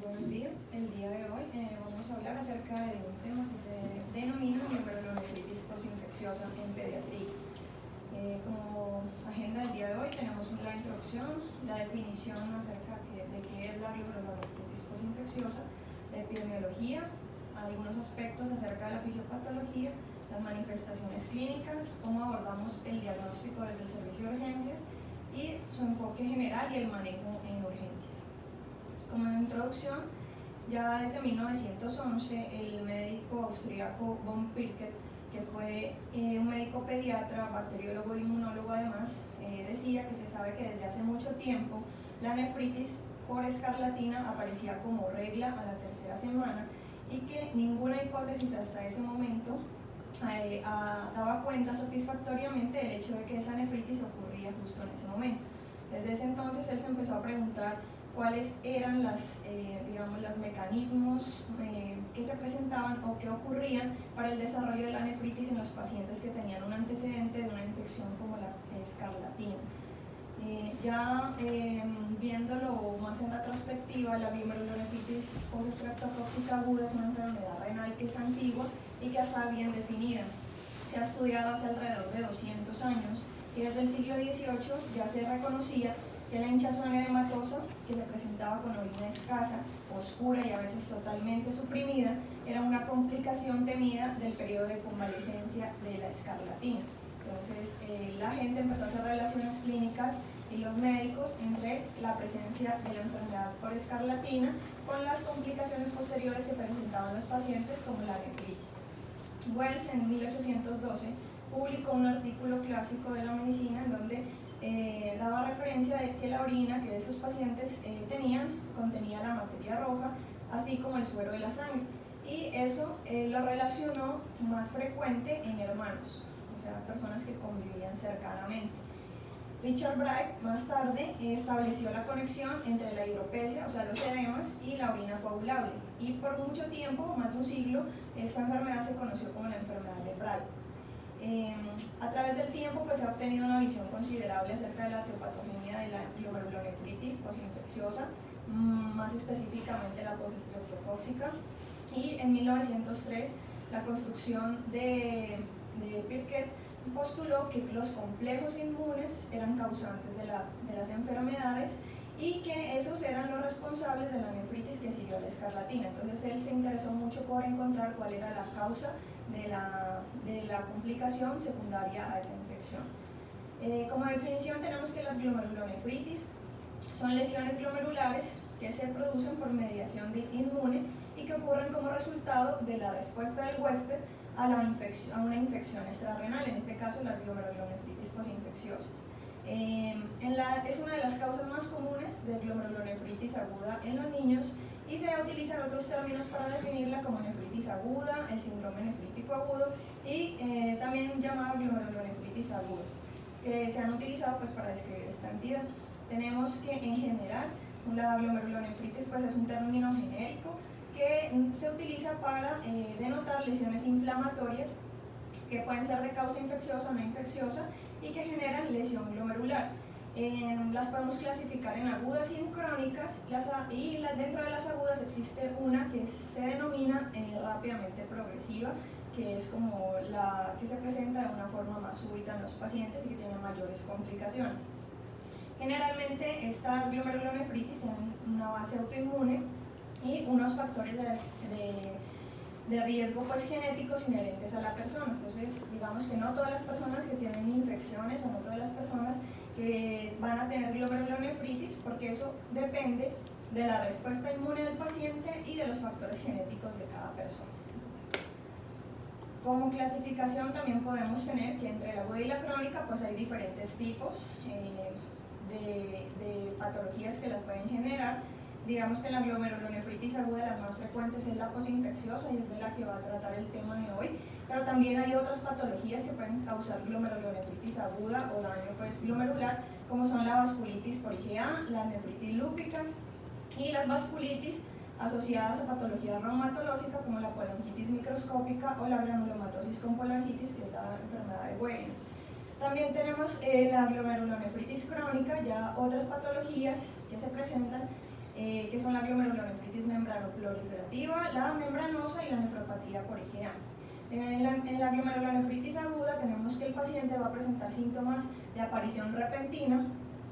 Buenos días. El día de hoy vamos a hablar acerca de un tema que se denomina glomerulonefritis postinfecciosa en pediatría. Como agenda del día de hoy tenemos la introducción, la definición acerca de qué es la glomerulonefritis postinfecciosa, la epidemiología, algunos aspectos acerca de la fisiopatología, las manifestaciones clínicas, cómo abordamos el diagnóstico desde el servicio de urgencias y su enfoque general y el manejo en urgencias. Como introducción, ya desde 1911 el médico austríaco von Pirket, que fue un médico pediatra, bacteriólogo e inmunólogo además, decía que se sabe que desde hace mucho tiempo la nefritis por escarlatina aparecía como regla a la tercera semana y que ninguna hipótesis hasta ese momento daba cuenta satisfactoriamente del hecho de que esa nefritis ocurría justo en ese momento. Desde ese entonces él se empezó a preguntar cuáles eran los mecanismos que se presentaban o que ocurrían para el desarrollo de la nefritis en los pacientes que tenían un antecedente de una infección como la escarlatina. Viéndolo más en retrospectiva, la glomerulonefritis postestreptocóxica aguda es una enfermedad renal que es antigua y que está bien definida. Se ha estudiado hace alrededor de 200 años y desde el siglo XVIII ya se reconocía que la hinchazón edematosa, que se presentaba con orina escasa, oscura y a veces totalmente suprimida, era una complicación temida del periodo de convalecencia de la escarlatina. Entonces, la gente empezó a hacer relaciones clínicas y los médicos entre la presencia de la enfermedad por escarlatina con las complicaciones posteriores que presentaban los pacientes, como la nefritis. Wells, en 1812, publicó un artículo clásico de la medicina en donde daba referencia de que la orina que esos pacientes contenía la materia roja, así como el suero de la sangre, y eso lo relacionó más frecuente en hermanos, o sea, personas que convivían cercanamente. Richard Bright más tarde estableció la conexión entre la hidropesia, o sea, los edemas, y la orina coagulable, y por mucho tiempo, más de un siglo, esta enfermedad se conoció como la enfermedad de Bright. A través del tiempo pues, se ha obtenido una visión considerable acerca de la etiopatogenia de la glomerulonefritis postinfecciosa, más específicamente la postestreptocóxica, y en 1903 la construcción de Pirket postuló que los complejos inmunes eran causantes de las enfermedades y que esos eran los responsables de la nefritis que siguió a la escarlatina. Entonces él se interesó mucho por encontrar cuál era la causa de la complicación secundaria a esa infección. Como definición tenemos que las glomerulonefritis son lesiones glomerulares que se producen por mediación inmune y que ocurren como resultado de la respuesta del huésped a una infección extrarrenal, en este caso las glomerulonefritis postinfecciosas. Es una de las causas más comunes de glomerulonefritis aguda en los niños y se utilizan otros términos para definirla como nefritis aguda, el síndrome nefrítico agudo y también llamada glomerulonefritis aguda, que se han utilizado pues, para describir esta entidad. Tenemos que en general la glomerulonefritis pues, es un término genérico que se utiliza para denotar lesiones inflamatorias que pueden ser de causa infecciosa o no infecciosa y que generan lesión glomerular. Las podemos clasificar en agudas y en crónicas, dentro de las agudas existe una que se denomina rápidamente progresiva, que es como la que se presenta de una forma más súbita en los pacientes y que tiene mayores complicaciones. Generalmente estas glomerulonefritis tienen una base autoinmune y unos factores de riesgo pues, genéticos inherentes a la persona. Entonces, digamos que no todas las personas que tienen infecciones o no todas las personas que van a tener glomerulonefritis, porque eso depende de la respuesta inmune del paciente y de los factores genéticos de cada persona. Como clasificación también podemos tener que entre la aguda y la crónica pues hay diferentes tipos de patologías que las pueden generar. Digamos que la glomerulonefritis aguda, las más frecuentes es la postinfecciosa y es de la que va a tratar el tema de hoy, pero también hay otras patologías que pueden causar glomerulonefritis aguda o daño pues, glomerular, como son la vasculitis por IgA, las nefritis lúpicas y las vasculitis asociadas a patologías reumatológicas como la polangitis microscópica o la granulomatosis con polangitis, que es la enfermedad de Wegener. También tenemos la glomerulonefritis crónica, ya otras patologías que se presentan que que son la glomerulonefritis membranoproliferativa, la membranosa y la nefropatía por IgA. En la glomerulonefritis aguda tenemos que el paciente va a presentar síntomas de aparición repentina,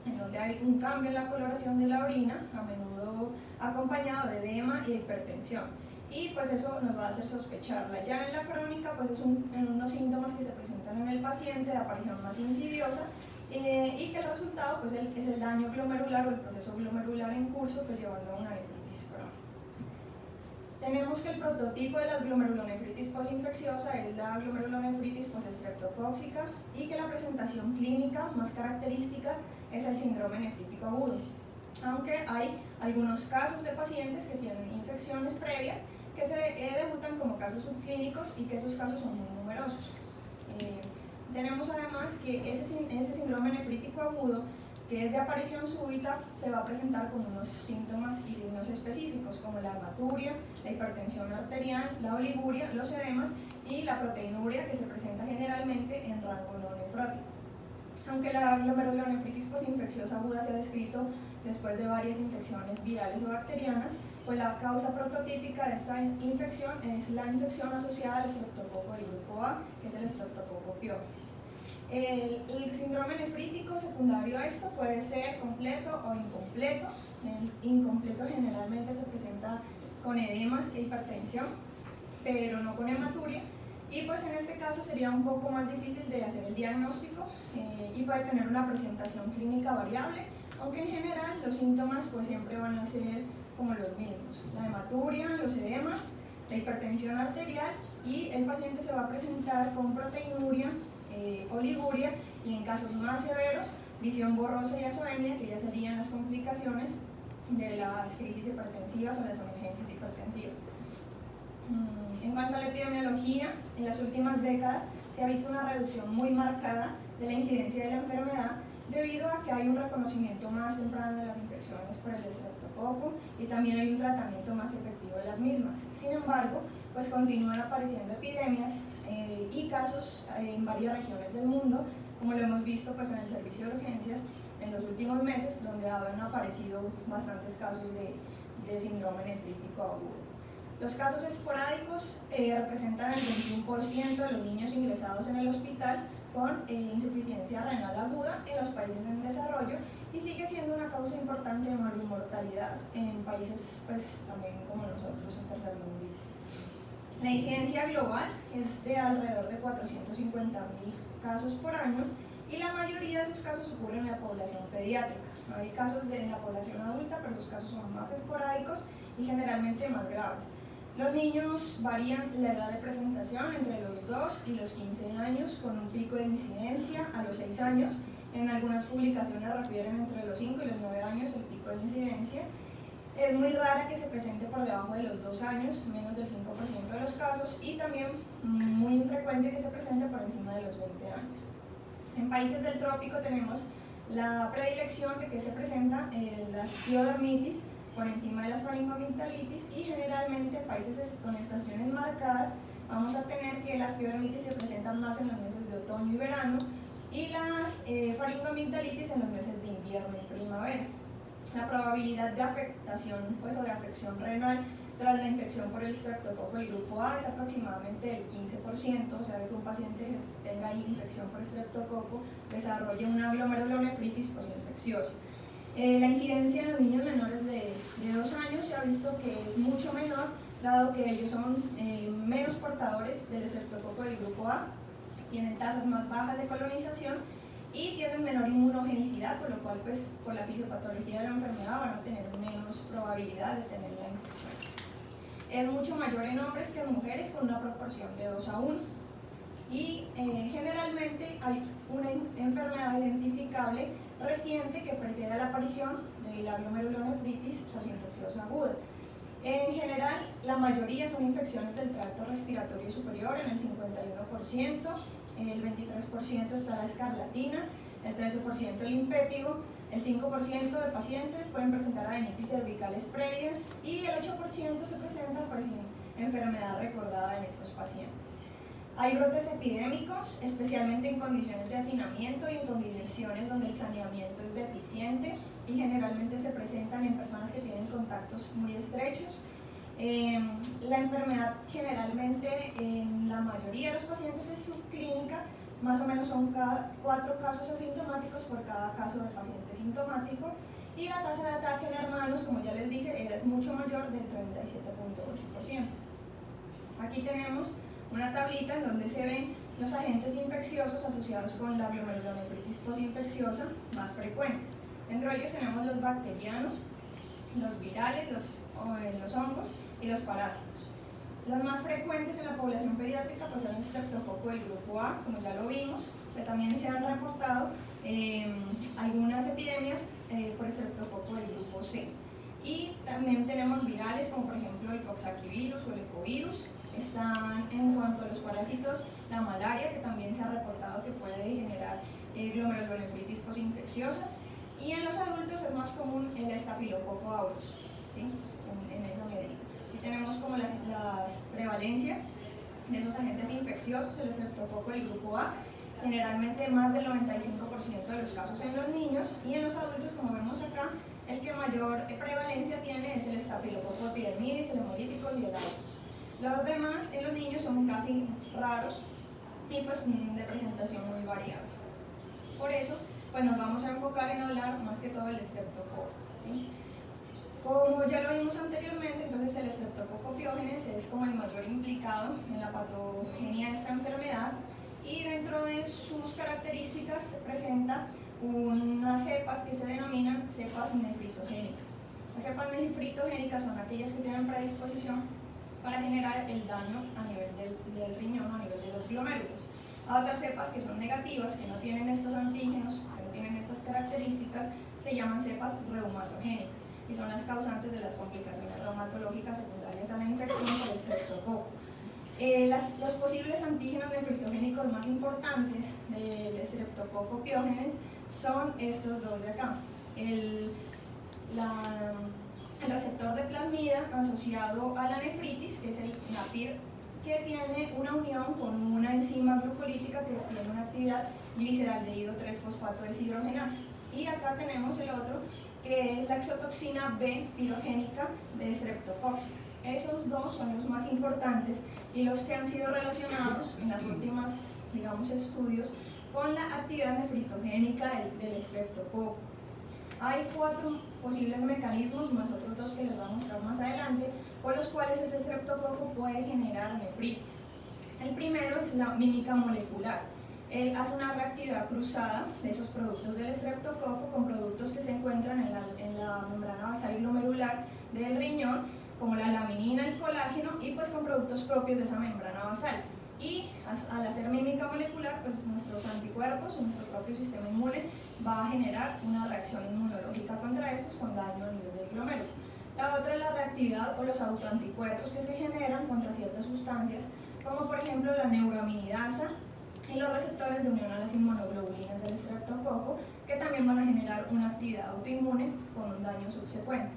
en donde hay un cambio en la coloración de la orina, a menudo acompañado de edema y hipertensión. Y pues eso nos va a hacer sospecharla. Ya en la crónica pues es unos síntomas que se presentan en el paciente de aparición más insidiosa y que el resultado pues es el daño glomerular o el proceso glomerular en curso, pues llevando a una nefritis crónica. Tenemos que el prototipo de la glomerulonefritis posinfecciosa es la glomerulonefritis postestreptocóxica y que la presentación clínica más característica es el síndrome nefrítico agudo. Aunque hay algunos casos de pacientes que tienen infecciones previas que se debutan como casos subclínicos y que esos casos son muy numerosos. Tenemos además que ese síndrome nefrítico agudo, que es de aparición súbita, se va a presentar con unos síntomas y signos específicos como la hematuria, la hipertensión arterial, la oliguria, los edemas y la proteinuria, que se presenta generalmente en rango no nefrótico. Aunque la glomerulonefritis posinfecciosa aguda se ha descrito después de varias infecciones virales o bacterianas, pues la causa prototípica de esta infección es la infección asociada al estreptococo del grupo A, que es el Streptococcus pyogenes. El síndrome nefrítico secundario a esto puede ser completo o incompleto. El incompleto generalmente se presenta con edemas e hipertensión, pero no con hematuria. Y pues en este caso sería un poco más difícil de hacer el diagnóstico y puede tener una presentación clínica variable, aunque en general los síntomas pues siempre van a ser como los mismos: la hematuria, los edemas, la hipertensión arterial, y el paciente se va a presentar con proteinuria, oliguria y en casos más severos visión borrosa y azoemia, que ya serían las complicaciones de las crisis hipertensivas o las emergencias hipertensivas. En cuanto a la epidemiología, en las últimas décadas se ha visto una reducción muy marcada de la incidencia de la enfermedad debido a que hay un reconocimiento más temprano de las infecciones por el estreptococo y también hay un tratamiento más efectivo de las mismas. Sin embargo, pues continúan apareciendo epidemias y casos en varias regiones del mundo, como lo hemos visto pues en el servicio de urgencias en los últimos meses, donde han aparecido bastantes casos de síndrome nefrítico agudo. Los casos esporádicos representan el 21% de los niños ingresados en el hospital con insuficiencia renal aguda en los países en desarrollo y sigue siendo una causa importante de mortalidad en países pues también como nosotros, en tercermundistas. La incidencia global es de alrededor de 450.000 casos por año y la mayoría de esos casos ocurren en la población pediátrica. Hay casos en la población adulta, pero esos casos son más esporádicos y generalmente más graves. Los niños varían la edad de presentación entre los 2 y los 15 años, con un pico de incidencia a los 6 años. En algunas publicaciones refieren entre los 5 y los 9 años el pico de incidencia. Es muy rara que se presente por debajo de los 2 años, menos del 5% de los casos, y también muy infrecuente que se presente por encima de los 20 años. En países del trópico tenemos la predilección de que se presenta las piodermitis por encima de las faringoamigdalitis, y generalmente en países con estaciones marcadas vamos a tener que las piodermitis se presentan más en los meses de otoño y verano y las faringoamigdalitis en los meses de invierno y primavera. La probabilidad de afectación pues, o de afección renal tras la infección por el estreptococo del grupo A es aproximadamente del 15%, o sea que un paciente que tenga infección por estreptococo desarrolle una glomerulonefritis posinfecciosa. La incidencia en los niños menores de 2 años se ha visto que es mucho menor, dado que ellos son menos portadores del estreptococo del grupo A, tienen tasas más bajas de colonización y tienen menor inmunogenicidad, por lo cual pues, por la fisiopatología de la enfermedad van a tener menos probabilidad de tener la infección. Es mucho mayor en hombres que en mujeres, con una proporción de 2 a 1. Y generalmente hay una enfermedad identificable reciente que precede a la aparición de la glomerulonefritis posinfecciosa aguda. En general, la mayoría son infecciones del tracto respiratorio superior, en el 51%, el 23% está la escarlatina, el 13% el impétigo, el 5% de pacientes pueden presentar adenitis cervicales previas y el 8% se presenta pues, enfermedad recordada en estos pacientes. Hay brotes epidémicos, especialmente en condiciones de hacinamiento y en condiciones donde el saneamiento es deficiente. y generalmente se presentan en personas que tienen contactos muy estrechos. La enfermedad generalmente en la mayoría de los pacientes es subclínica, más o menos son 4 casos asintomáticos por cada caso de paciente sintomático, y la tasa de ataque en hermanos, como ya les dije, es mucho mayor del 37.8%. Aquí tenemos una tablita en donde se ven los agentes infecciosos asociados con la glomerulonefritis postinfecciosa más frecuentes. Entre ellos tenemos los bacterianos, los virales, los hongos y los parásitos. Los más frecuentes en la población pediátrica pues son el streptococo del grupo A, como ya lo vimos, que también se han reportado algunas epidemias por streptococo del grupo C. Y también tenemos virales como por ejemplo el coxsackievirus o el ecovirus. Están en cuanto a los parásitos la malaria, que también se ha reportado que puede generar glomerulonefritis postinfecciosas. Y en los adultos es más común el estafilococo aureus, ¿sí? en esa medida. Aquí tenemos como las prevalencias de esos agentes infecciosos, el streptococo del grupo A, generalmente más del 95% de los casos en los niños, y en los adultos, como vemos acá, el que mayor prevalencia tiene es el estafilococo epidermidis, el hemolítico y el aureus. Los demás en los niños son casi raros y pues de presentación muy variable. Por eso, pues nos vamos a enfocar en hablar más que todo del streptococo, ¿sí? Como ya lo vimos anteriormente, entonces el streptococo piógenes es como el mayor implicado en la patogenia de esta enfermedad, y dentro de sus características se presenta unas cepas que se denominan cepas nefritogénicas. Las cepas nefritogénicas son aquellas que tienen predisposición para generar el daño a nivel del riñón, a nivel de los glomérulos. A otras cepas que son negativas, que no tienen estos antígenos, que no tienen estas características, se llaman cepas reumatogénicas y son las causantes de las complicaciones reumatológicas secundarias a la infección por streptococo. Los posibles antígenos nefritogénicos más importantes del streptococo piógenes son estos dos de acá. El receptor de plasmida asociado a la nefritis, que es el NAPIR, que tiene una unión con una enzima glucolítica que tiene una actividad gliceraldehído 3-fosfato deshidrogenasa. Y acá tenemos el otro, que es la exotoxina B pirogénica de streptocócica. Esos dos son los más importantes y los que han sido relacionados en las últimas, digamos, estudios con la actividad nefritogénica del streptococo. Hay 4 posibles mecanismos, más otros 2 que les voy a mostrar más adelante, por los cuales ese streptococo puede generar nefritis. El primero es la mímica molecular. Él hace una reactividad cruzada de esos productos del streptococo con productos que se encuentran en la membrana basal glomerular del riñón, como la laminina, el colágeno, y pues con productos propios de esa membrana basal. Y al hacer mímica molecular, pues nuestros anticuerpos o nuestro propio sistema inmune va a generar una reacción inmunológica contra estos con daño a nivel del glomérulo. La otra es la reactividad o los autoanticuerpos que se generan contra ciertas sustancias, como por ejemplo la neuraminidasa y los receptores de unión a las inmunoglobulinas del streptococo, que también van a generar una actividad autoinmune con un daño subsecuente.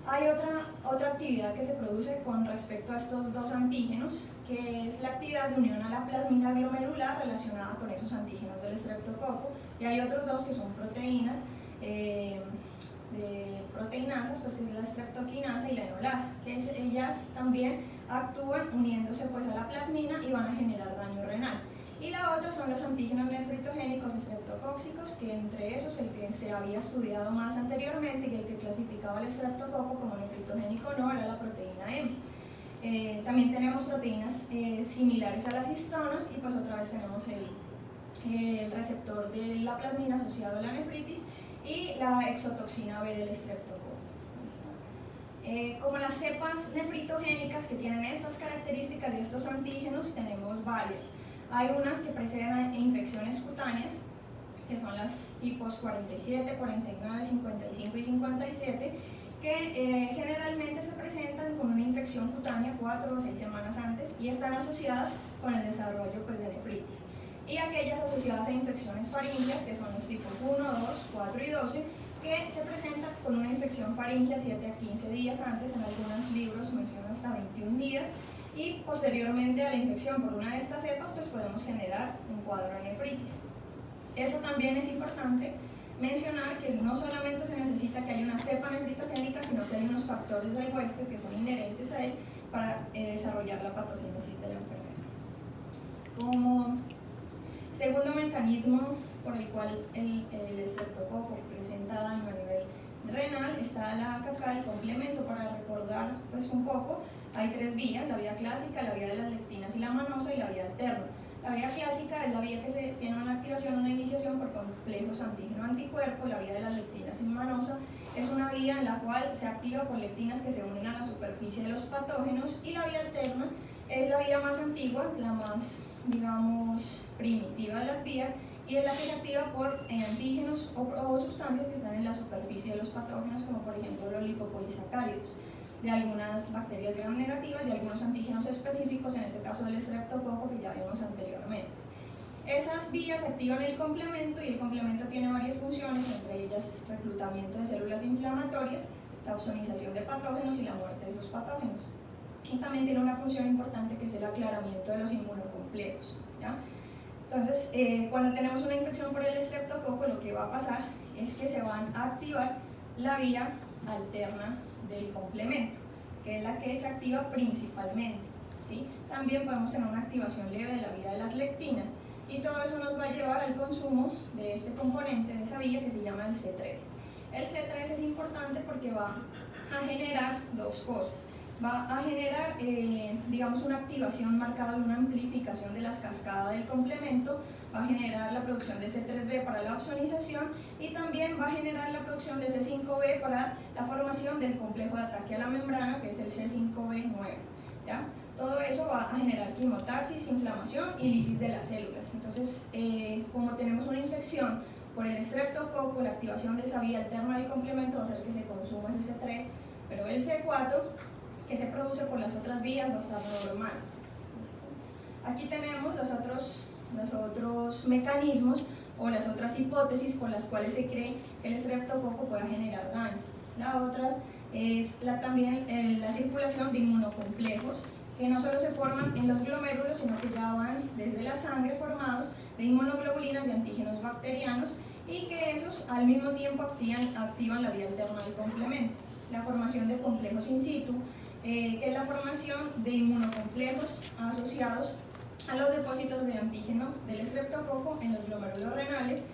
Hay otra actividad que se produce con respecto a estos dos antígenos, que es la actividad de unión a la plasmina glomerular relacionada con esos antígenos del streptococo, y hay otros dos que son proteínas, de proteinasas, pues que es la streptokinasa y la enolasa, que ellas también actúan uniéndose pues a la plasmina y van a generar daño renal. Y la otra son los antígenos nefritogénicos streptocóxicos, que entre esos el que se había estudiado más anteriormente y el que clasificaba el streptococo como nefritogénico no era la proteína M. También tenemos proteínas similares a las histonas, y pues otra vez tenemos el receptor de la plasmina asociado a la nefritis y la exotoxina B del streptococo. Como las cepas nefritogénicas que tienen estas características de estos antígenos, tenemos varias. Hay unas que preceden a infecciones cutáneas, que son las tipos 47, 49, 55 y 57, que generalmente se presentan con una infección cutánea 4 o 6 semanas antes y están asociadas con el desarrollo pues, de nefritis. Y aquellas asociadas a infecciones faringeas, que son los tipos 1, 2, 4 y 12, que se presentan con una infección faringea 7 a 15 días antes, en algunos libros mencionan hasta 21 días, y posteriormente a la infección por una de estas cepas pues podemos generar un cuadro de nefritis. Eso también es importante mencionar que no solamente se necesita que haya una cepa nefritogénica, sino que hay unos factores del huésped que son inherentes a él para desarrollar la patogénesis de la enfermedad. Como segundo mecanismo por el cual el estreptococo presenta daño a nivel renal está la cascada del complemento. Para recordar pues un poco, hay tres vías: la vía clásica, la vía de las lectinas y la manosa, y la vía alterna. La vía clásica es la vía que se tiene una activación, una iniciación por complejos antígeno-anticuerpo. La vía de las lectinas y manosa es una vía en la cual se activa por lectinas que se unen a la superficie de los patógenos, y la vía alterna es la vía más antigua, la más, digamos, primitiva de las vías, y es la que se activa por antígenos o sustancias que están en la superficie de los patógenos, como por ejemplo los lipopolisacáridos de algunas bacterias gram negativas y algunos antígenos específicos, en este caso del estreptococo que ya vimos anteriormente. Esas vías activan el complemento, y el complemento tiene varias funciones, entre ellas reclutamiento de células inflamatorias, la opsonización de patógenos y la muerte de esos patógenos. Y también tiene una función importante que es el aclaramiento de los inmunocomplejos, ¿ya? Entonces, cuando tenemos una infección por el estreptococo, lo que va a pasar es que se van a activar la vía alterna del complemento, que es la que se activa principalmente, ¿sí? También podemos tener una activación leve de la vía de las lectinas, y todo eso nos va a llevar al consumo de este componente de esa vía que se llama el C3. El C3 es importante porque va a generar dos cosas. Va a generar, digamos, una activación marcada y una amplificación de las cascadas del complemento, va a generar la producción de C3b para la opsonización, y también va a generar la producción de C5b para la formación del complejo de ataque a la membrana, que es el C5b9, ¿ya? Todo eso va a generar quimotaxis, inflamación y lisis de las células. Entonces, como tenemos una infección por el estreptococo, la activación de esa vía alterna del complemento va a hacer que se consuma ese C3, pero el C4, que se produce por las otras vías, va a estar normal. Aquí tenemos los otros mecanismos o las otras hipótesis con las cuales se cree que el estreptococo pueda generar daño. La otra es también la circulación de inmunocomplejos, que no solo se forman en los glomérulos, sino que ya van desde la sangre formados de inmunoglobulinas de antígenos bacterianos, y que esos al mismo tiempo activan la vía alterna del complemento. La formación de complejos in situ, que es la formación de inmunocomplejos asociados a los depósitos de antígeno del estreptococo en los glomérulos renales.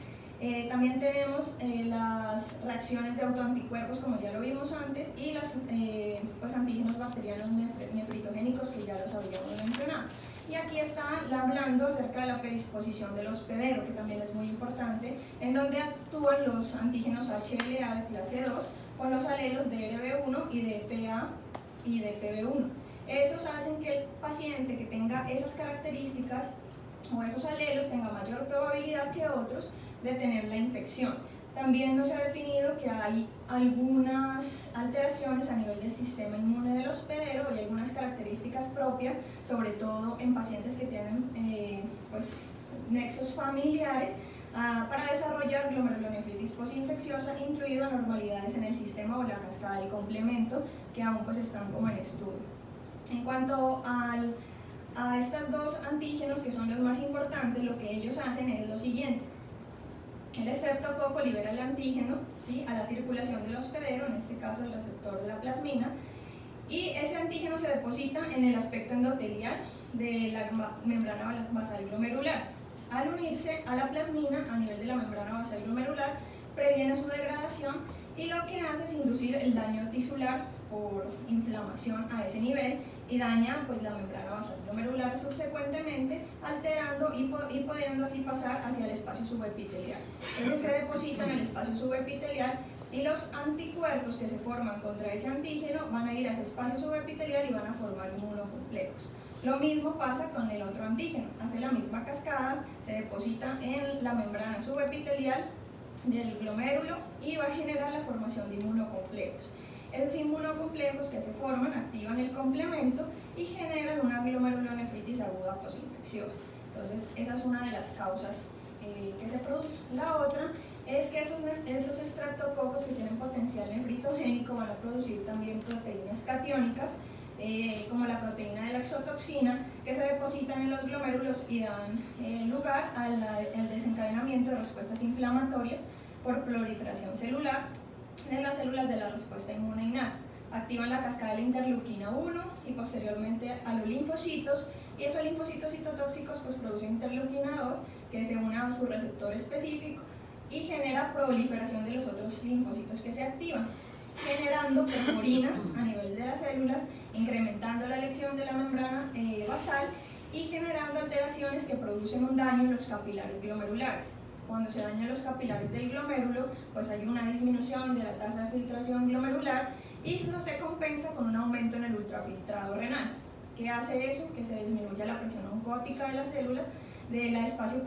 También tenemos las reacciones de autoanticuerpos, como ya lo vimos antes, y los antígenos bacterianos nefritogénicos, que ya los habíamos mencionado. Y aquí está hablando acerca de la predisposición del hospedero, que también es muy importante, en donde actúan los antígenos HLA de clase 2 con los alelos de RB1 y de PA y de PB1. Esos hacen que el paciente que tenga esas características o esos alelos tenga mayor probabilidad que otros de tener la infección. También nos ha definido que hay algunas alteraciones a nivel del sistema inmune del hospedero y algunas características propias, sobre todo en pacientes que tienen nexos familiares, para desarrollar glomerulonefritis postinfecciosa, incluido anormalidades en el sistema o la cascada del complemento, que aún están como en estudio. En cuanto a estos dos antígenos, que son los más importantes, lo que ellos hacen es lo siguiente: el estreptococo libera el antígeno, ¿sí?, a la circulación del hospedero, en este caso el receptor de la plasmina, y ese antígeno se deposita en el aspecto endotelial de la membrana basal glomerular. Al unirse a la plasmina a nivel de la membrana basal glomerular, previene su degradación, y lo que hace es inducir el daño tisular por inflamación a ese nivel, y daña la membrana basal glomerular subsecuentemente, alterando y pudiendo así pasar hacia el espacio subepitelial. Entonces se deposita en el espacio subepitelial, y los anticuerpos que se forman contra ese antígeno van a ir a ese espacio subepitelial y van a formar inmunocomplejos. Lo mismo pasa con el otro antígeno, hace la misma cascada, se deposita en la membrana subepitelial del glomérulo y va a generar la formación de inmunocomplejos. Esos inmunocomplejos que se forman activan el complemento y generan una glomerulonefritis aguda postinfecciosa. Entonces, esa es una de las causas que se producen. La otra es que esos estreptococos que tienen potencial nefritogénico van a producir también proteínas catiónicas, como la proteína de la exotoxina, que se depositan en los glomérulos y dan lugar al desencadenamiento de respuestas inflamatorias por proliferación celular de las células de la respuesta inmune innata. Activan la cascada de la interleuquina 1 y posteriormente a los linfocitos, y esos linfocitos citotóxicos pues producen interleuquina 2 que se une a su receptor específico y genera proliferación de los otros linfocitos que se activan, generando perforinas a nivel de las células, incrementando la elección de la membrana basal y generando alteraciones que producen un daño en los capilares glomerulares. Cuando se dañan los capilares del glomérulo, pues hay una disminución de la tasa de filtración glomerular y eso se compensa con un aumento en el ultrafiltrado renal. ¿Qué hace eso? Que se disminuya la presión oncótica de las células, del espacio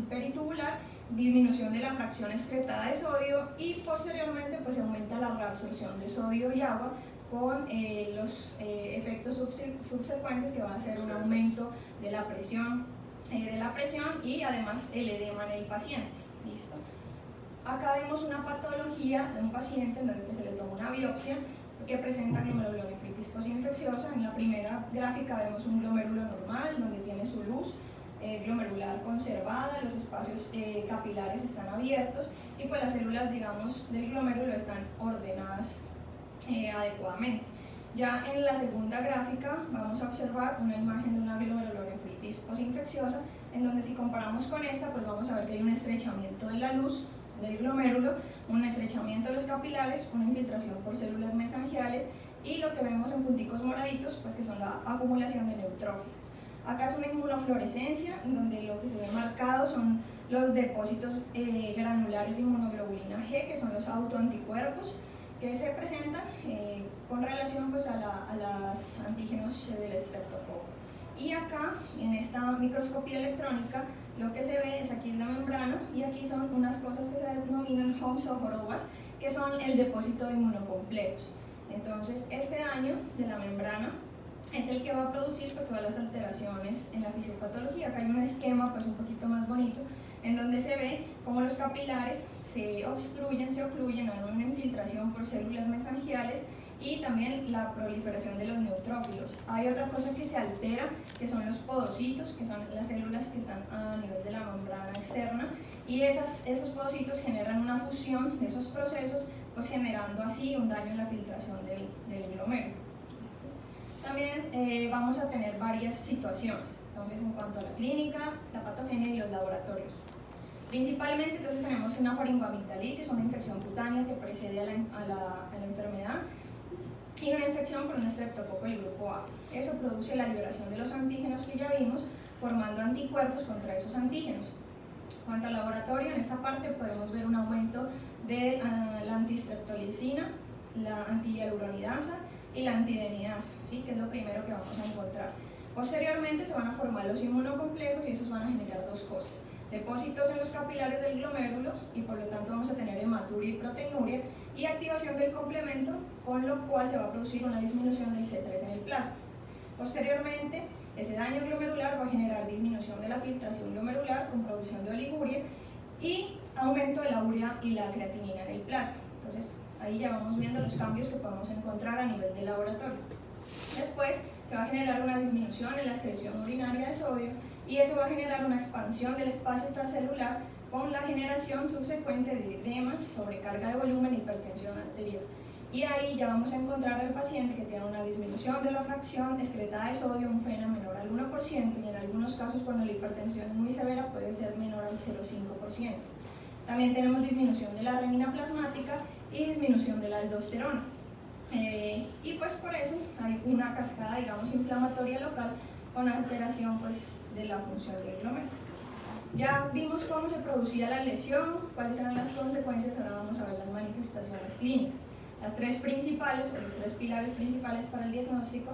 peritubular, disminución de la fracción excretada de sodio y posteriormente pues se aumenta la reabsorción de sodio y agua con los efectos subsecuentes que va a ser un aumento de la presión y además el edema en el paciente. ¿Listo? Acá vemos una patología de un paciente en donde se le toma una biopsia que presenta glomerulonefritis postinfecciosa. En la primera gráfica vemos un glomérulo normal donde tiene su luz glomerular conservada, los espacios capilares están abiertos y pues las células, digamos, del glomérulo están ordenadas adecuadamente. Ya en la segunda gráfica vamos a observar una imagen de una glomerulonefritis postinfecciosa en donde si comparamos con esta pues vamos a ver que hay un estrechamiento de la luz del glomérulo, un estrechamiento de los capilares, una infiltración por células mesangiales y lo que vemos en punticos moraditos pues que son la acumulación de neutrófilos. Acá es una inmunofluorescencia donde lo que se ve marcado son los depósitos granulares de inmunoglobulina G, que son los autoanticuerpos que se presentan con relación pues, a los antígenos del estreptococo. Y acá, en esta microscopía electrónica, lo que se ve es aquí en la membrana y aquí son unas cosas que se denominan humps o jorobas, que son el depósito de inmunocomplejos. Entonces, este daño de la membrana es el que va a producir pues, todas las alteraciones en la fisiopatología. Acá hay un esquema pues, un poquito más bonito en donde se ve cómo los capilares se obstruyen, se ocluyen, hay una infiltración por células mesangiales y también la proliferación de los neutrófilos. Hay otra cosa que se altera, que son los podocitos, que son las células que están a nivel de la membrana externa, y esos podocitos generan una fusión de esos procesos, pues generando así un daño en la filtración del glomérulo. También vamos a tener varias situaciones, entonces en cuanto a la clínica, la patogenia y los laboratorios. Principalmente entonces tenemos una faringoamigdalitis, una infección cutánea que precede a la enfermedad, y una infección por un estreptococo del grupo A. Eso produce la liberación de los antígenos que ya vimos, formando anticuerpos contra esos antígenos. En cuanto al laboratorio, en esta parte podemos ver un aumento de la antistreptolicina, la antihialuronidasa y la antidenidasa, ¿sí? Que es lo primero que vamos a encontrar. Posteriormente se van a formar los inmunocomplejos y esos van a generar dos cosas: depósitos en los capilares del glomérulo y por lo tanto vamos a tener hematuria y proteinuria y activación del complemento, con lo cual se va a producir una disminución del C3 en el plasma. Posteriormente, ese daño glomerular va a generar disminución de la filtración glomerular con producción de oliguria y aumento de la urea y la creatinina en el plasma. Entonces, ahí ya vamos viendo los cambios que podemos encontrar a nivel del laboratorio. Después, se va a generar una disminución en la excreción urinaria de sodio y eso va a generar una expansión del espacio extracelular con la generación subsecuente de edemas, sobrecarga de volumen e hipertensión arterial. Y ahí ya vamos a encontrar al paciente que tiene una disminución de la fracción excretada de sodio, un FeNA menor al 1%, y en algunos casos cuando la hipertensión es muy severa puede ser menor al 0,5%. También tenemos disminución de la renina plasmática y disminución de la aldosterona. Y pues por eso hay una cascada, digamos, inflamatoria local con alteración pues, de la función del glomérulo. Ya vimos cómo se producía la lesión, cuáles eran las consecuencias, ahora vamos a ver las manifestaciones clínicas. Las tres principales, o los tres pilares principales para el diagnóstico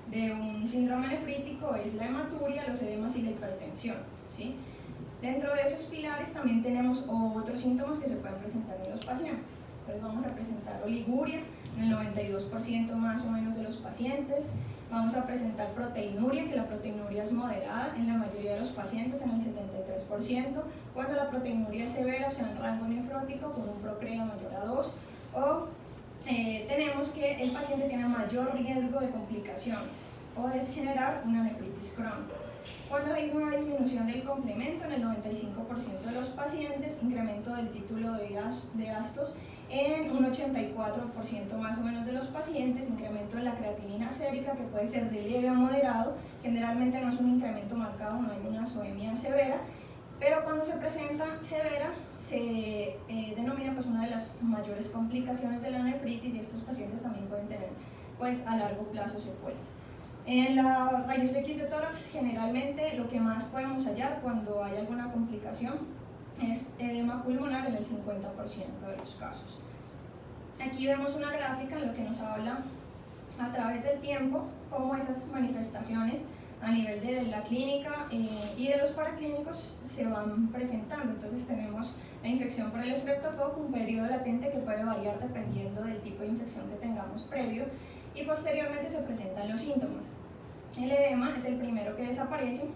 de un síndrome nefrítico es la hematuria, los edemas y la hipertensión, ¿sí? Dentro de esos pilares también tenemos otros síntomas que se pueden presentar en los pacientes. Entonces vamos a presentar oliguria en el 92% más o menos de los pacientes. Vamos a presentar proteinuria, que la proteinuria es moderada en la mayoría de los pacientes, en el 73%. Cuando la proteinuria es severa, o sea, en rango nefrótico, con un procrea mayor a 2, o tenemos que el paciente tiene mayor riesgo de complicaciones o de generar una nefritis crónica. Cuando hay una disminución del complemento en el 95% de los pacientes, incremento del título de gastos en un 84% más o menos de los pacientes, incremento de la creatinina sérica que puede ser de leve a moderado, generalmente no es un incremento marcado, no hay una azoemia severa, pero cuando se presenta severa se denomina pues una de las mayores complicaciones de la nefritis y estos pacientes también pueden tener pues a largo plazo secuelas. En la rayos X de tórax generalmente lo que más podemos hallar cuando hay alguna complicación es edema pulmonar en el 50% de los casos. Aquí vemos una gráfica en la que nos habla a través del tiempo cómo esas manifestaciones a nivel de la clínica y de los paraclínicos se van presentando. Entonces tenemos la infección por el estreptococo, un periodo latente que puede variar dependiendo del tipo de infección que tengamos previo, y posteriormente se presentan los síntomas. El edema es el primero que desaparece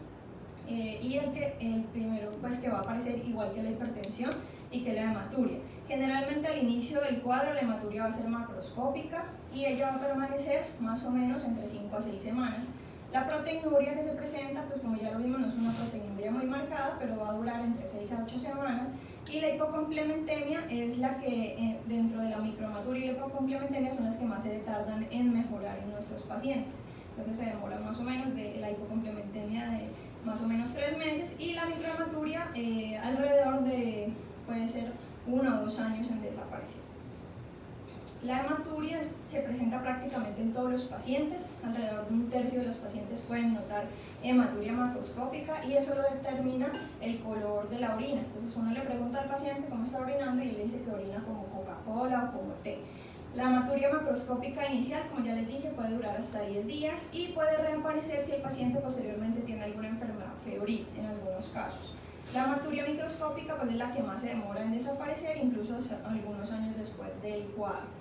y el primero pues, que va a aparecer igual que la hipertensión y que la hematuria. Generalmente al inicio del cuadro la hematuria va a ser macroscópica y ella va a permanecer más o menos entre 5 a 6 semanas. La proteinuria que se presenta, pues como ya lo vimos, no es una proteinuria muy marcada, pero va a durar entre 6 a 8 semanas. Y la hipocomplementemia es la que dentro de la microhematuria y la hipocomplementemia son las que más se tardan en mejorar en nuestros pacientes. Entonces se demora más o menos de la hipocomplementemia de más o menos 3 meses y la microhematuria alrededor de, puede ser 1 o 2 años en desaparecer. La hematuria se presenta prácticamente en todos los pacientes, alrededor de un tercio de los pacientes pueden notar hematuria macroscópica y eso lo determina el color de la orina. Entonces uno le pregunta al paciente cómo está orinando y él le dice que orina como Coca-Cola o como té. La hematuria macroscópica inicial, como ya les dije, puede durar hasta 10 días y puede reaparecer si el paciente posteriormente tiene alguna enfermedad febril en algunos casos. La hematuria microscópica pues, es la que más se demora en desaparecer, incluso algunos años después del cuadro.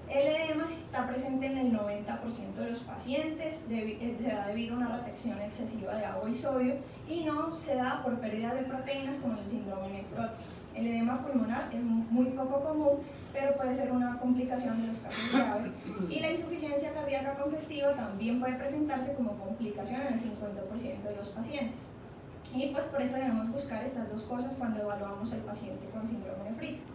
El edema está presente en el 90% de los pacientes, se da debido a una retención excesiva de agua y sodio y no se da por pérdida de proteínas como el síndrome nefrótico. El edema pulmonar es muy poco común, pero puede ser una complicación de los casos graves y la insuficiencia cardíaca congestiva también puede presentarse como complicación en el 50% de los pacientes. Y pues por eso debemos buscar estas dos cosas cuando evaluamos al paciente con síndrome nefrítico.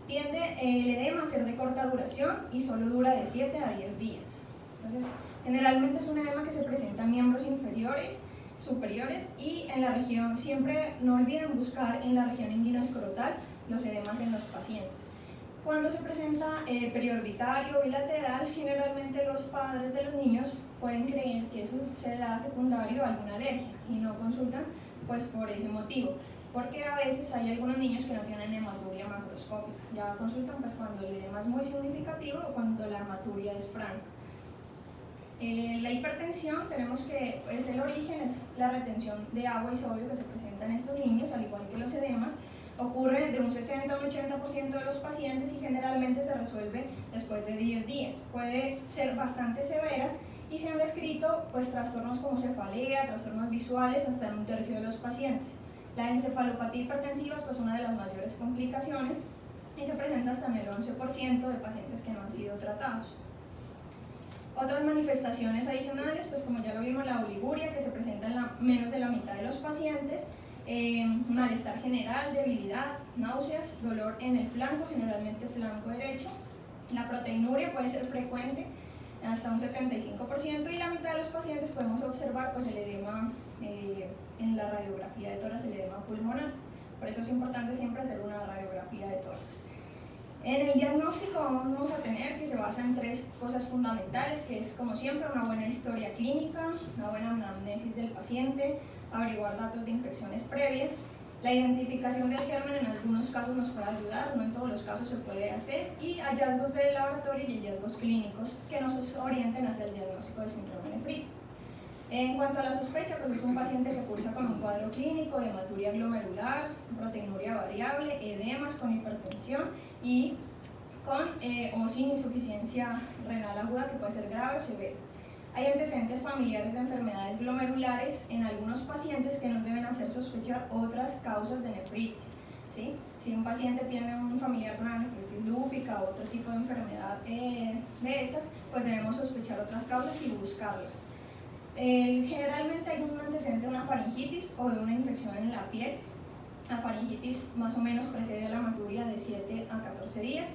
Tiende el edema a ser de corta duración y solo dura de 7 a 10 días. Entonces, generalmente es un edema que se presenta en miembros inferiores, superiores y en la región, siempre no olviden buscar en la región inguinoescrotal los edemas en los pacientes. Cuando se presenta periorbitario o bilateral, generalmente los padres de los niños pueden creer que eso se da secundario a alguna alergia y no consultan pues por ese motivo. Porque a veces hay algunos niños que no tienen hematuria macroscópica, ya consultan pues cuando el edema es muy significativo o cuando la hematuria es franca. La hipertensión, tenemos que pues, el origen es la retención de agua y sodio que se presenta en estos niños, al igual que los edemas, ocurre de un 60 a un 80% de los pacientes y generalmente se resuelve después de 10 días. Puede ser bastante severa y se han descrito pues, trastornos como cefalea, trastornos visuales hasta en un tercio de los pacientes. La encefalopatía hipertensiva es pues, una de las mayores complicaciones y se presenta hasta en el 11% de pacientes que no han sido tratados. Otras manifestaciones adicionales, pues como ya lo vimos, la oliguria que se presenta en menos de la mitad de los pacientes, malestar general, debilidad, náuseas, dolor en el flanco, generalmente flanco derecho. La proteinuria puede ser frecuente hasta un 75% y la mitad de los pacientes podemos observar pues, el edema en la radiografía de tórax, el edema pulmonar. Por eso es importante siempre hacer una radiografía de tórax. En el diagnóstico vamos a tener que se basa en 3 cosas fundamentales, que es como siempre una buena historia clínica, una buena anamnesis del paciente, averiguar datos de infecciones previas. La identificación del germen en algunos casos nos puede ayudar, no en todos los casos se puede hacer, y hallazgos del laboratorio y hallazgos clínicos que nos orienten hacia el diagnóstico del síndrome nefrítico. En cuanto a la sospecha, pues es un paciente que cursa con un cuadro clínico de hematuria glomerular, proteinuria variable, edemas con hipertensión y con o sin insuficiencia renal aguda que puede ser grave o severa. Hay antecedentes familiares de enfermedades glomerulares en algunos pacientes que nos deben hacer sospechar otras causas de nefritis, ¿sí? Si un paciente tiene un familiar con una nefritis lúpica o otro tipo de enfermedad de estas, pues debemos sospechar otras causas y buscarlas. Generalmente hay un antecedente de una faringitis o de una infección en la piel. La faringitis más o menos precede a la hematuria de 7 a 14 días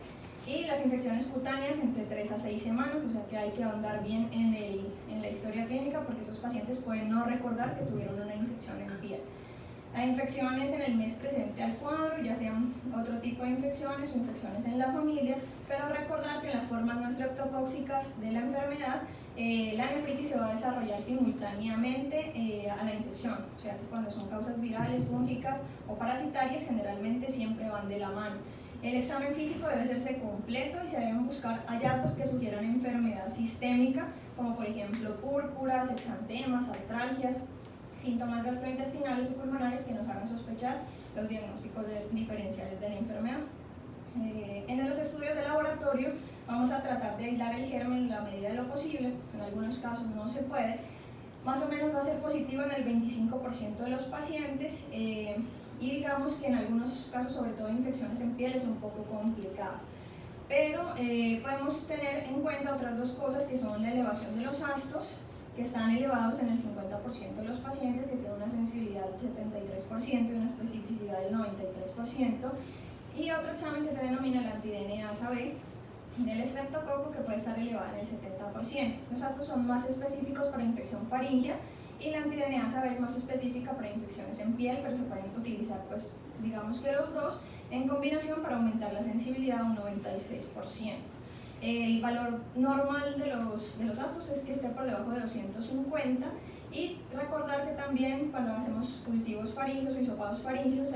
y las infecciones cutáneas entre 3 a 6 semanas, o sea que hay que ahondar bien en la historia clínica porque esos pacientes pueden no recordar que tuvieron una infección en la piel. Hay infecciones en el mes precedente al cuadro, ya sean otro tipo de infecciones o infecciones en la familia, pero recordar que en las formas no estreptocóxicas de la enfermedad, la nefritis se va a desarrollar simultáneamente a la infección, o sea que cuando son causas virales, fúngicas o parasitarias, generalmente siempre van de la mano. El examen físico debe hacerse completo y se deben buscar hallazgos que sugieran enfermedad sistémica, como por ejemplo púrpuras, exantemas, artralgias, síntomas gastrointestinales o pulmonares que nos hagan sospechar los diagnósticos diferenciales de la enfermedad. En los estudios de laboratorio vamos a tratar de aislar el germen en la medida de lo posible, en algunos casos no se puede, más o menos va a ser positivo en el 25% de los pacientes y digamos que en algunos casos, sobre todo infecciones en piel, es un poco complicado. Pero podemos tener en cuenta otras dos cosas que son la elevación de los astos, que están elevados en el 50% de los pacientes, que tienen una sensibilidad del 73% y una especificidad del 93%, y otro examen que se denomina el anti-DNase-B en el estreptococo, que puede estar elevada en el 70%. Los astos son más específicos para infección faríngea y la anti-DNase-B es más específica para infecciones en piel, pero se pueden utilizar, pues, digamos que los dos en combinación para aumentar la sensibilidad a un 96%. El valor normal de los astos es que esté por debajo de 250 y recordar que también cuando hacemos cultivos faríngeos o hisopados faríngeos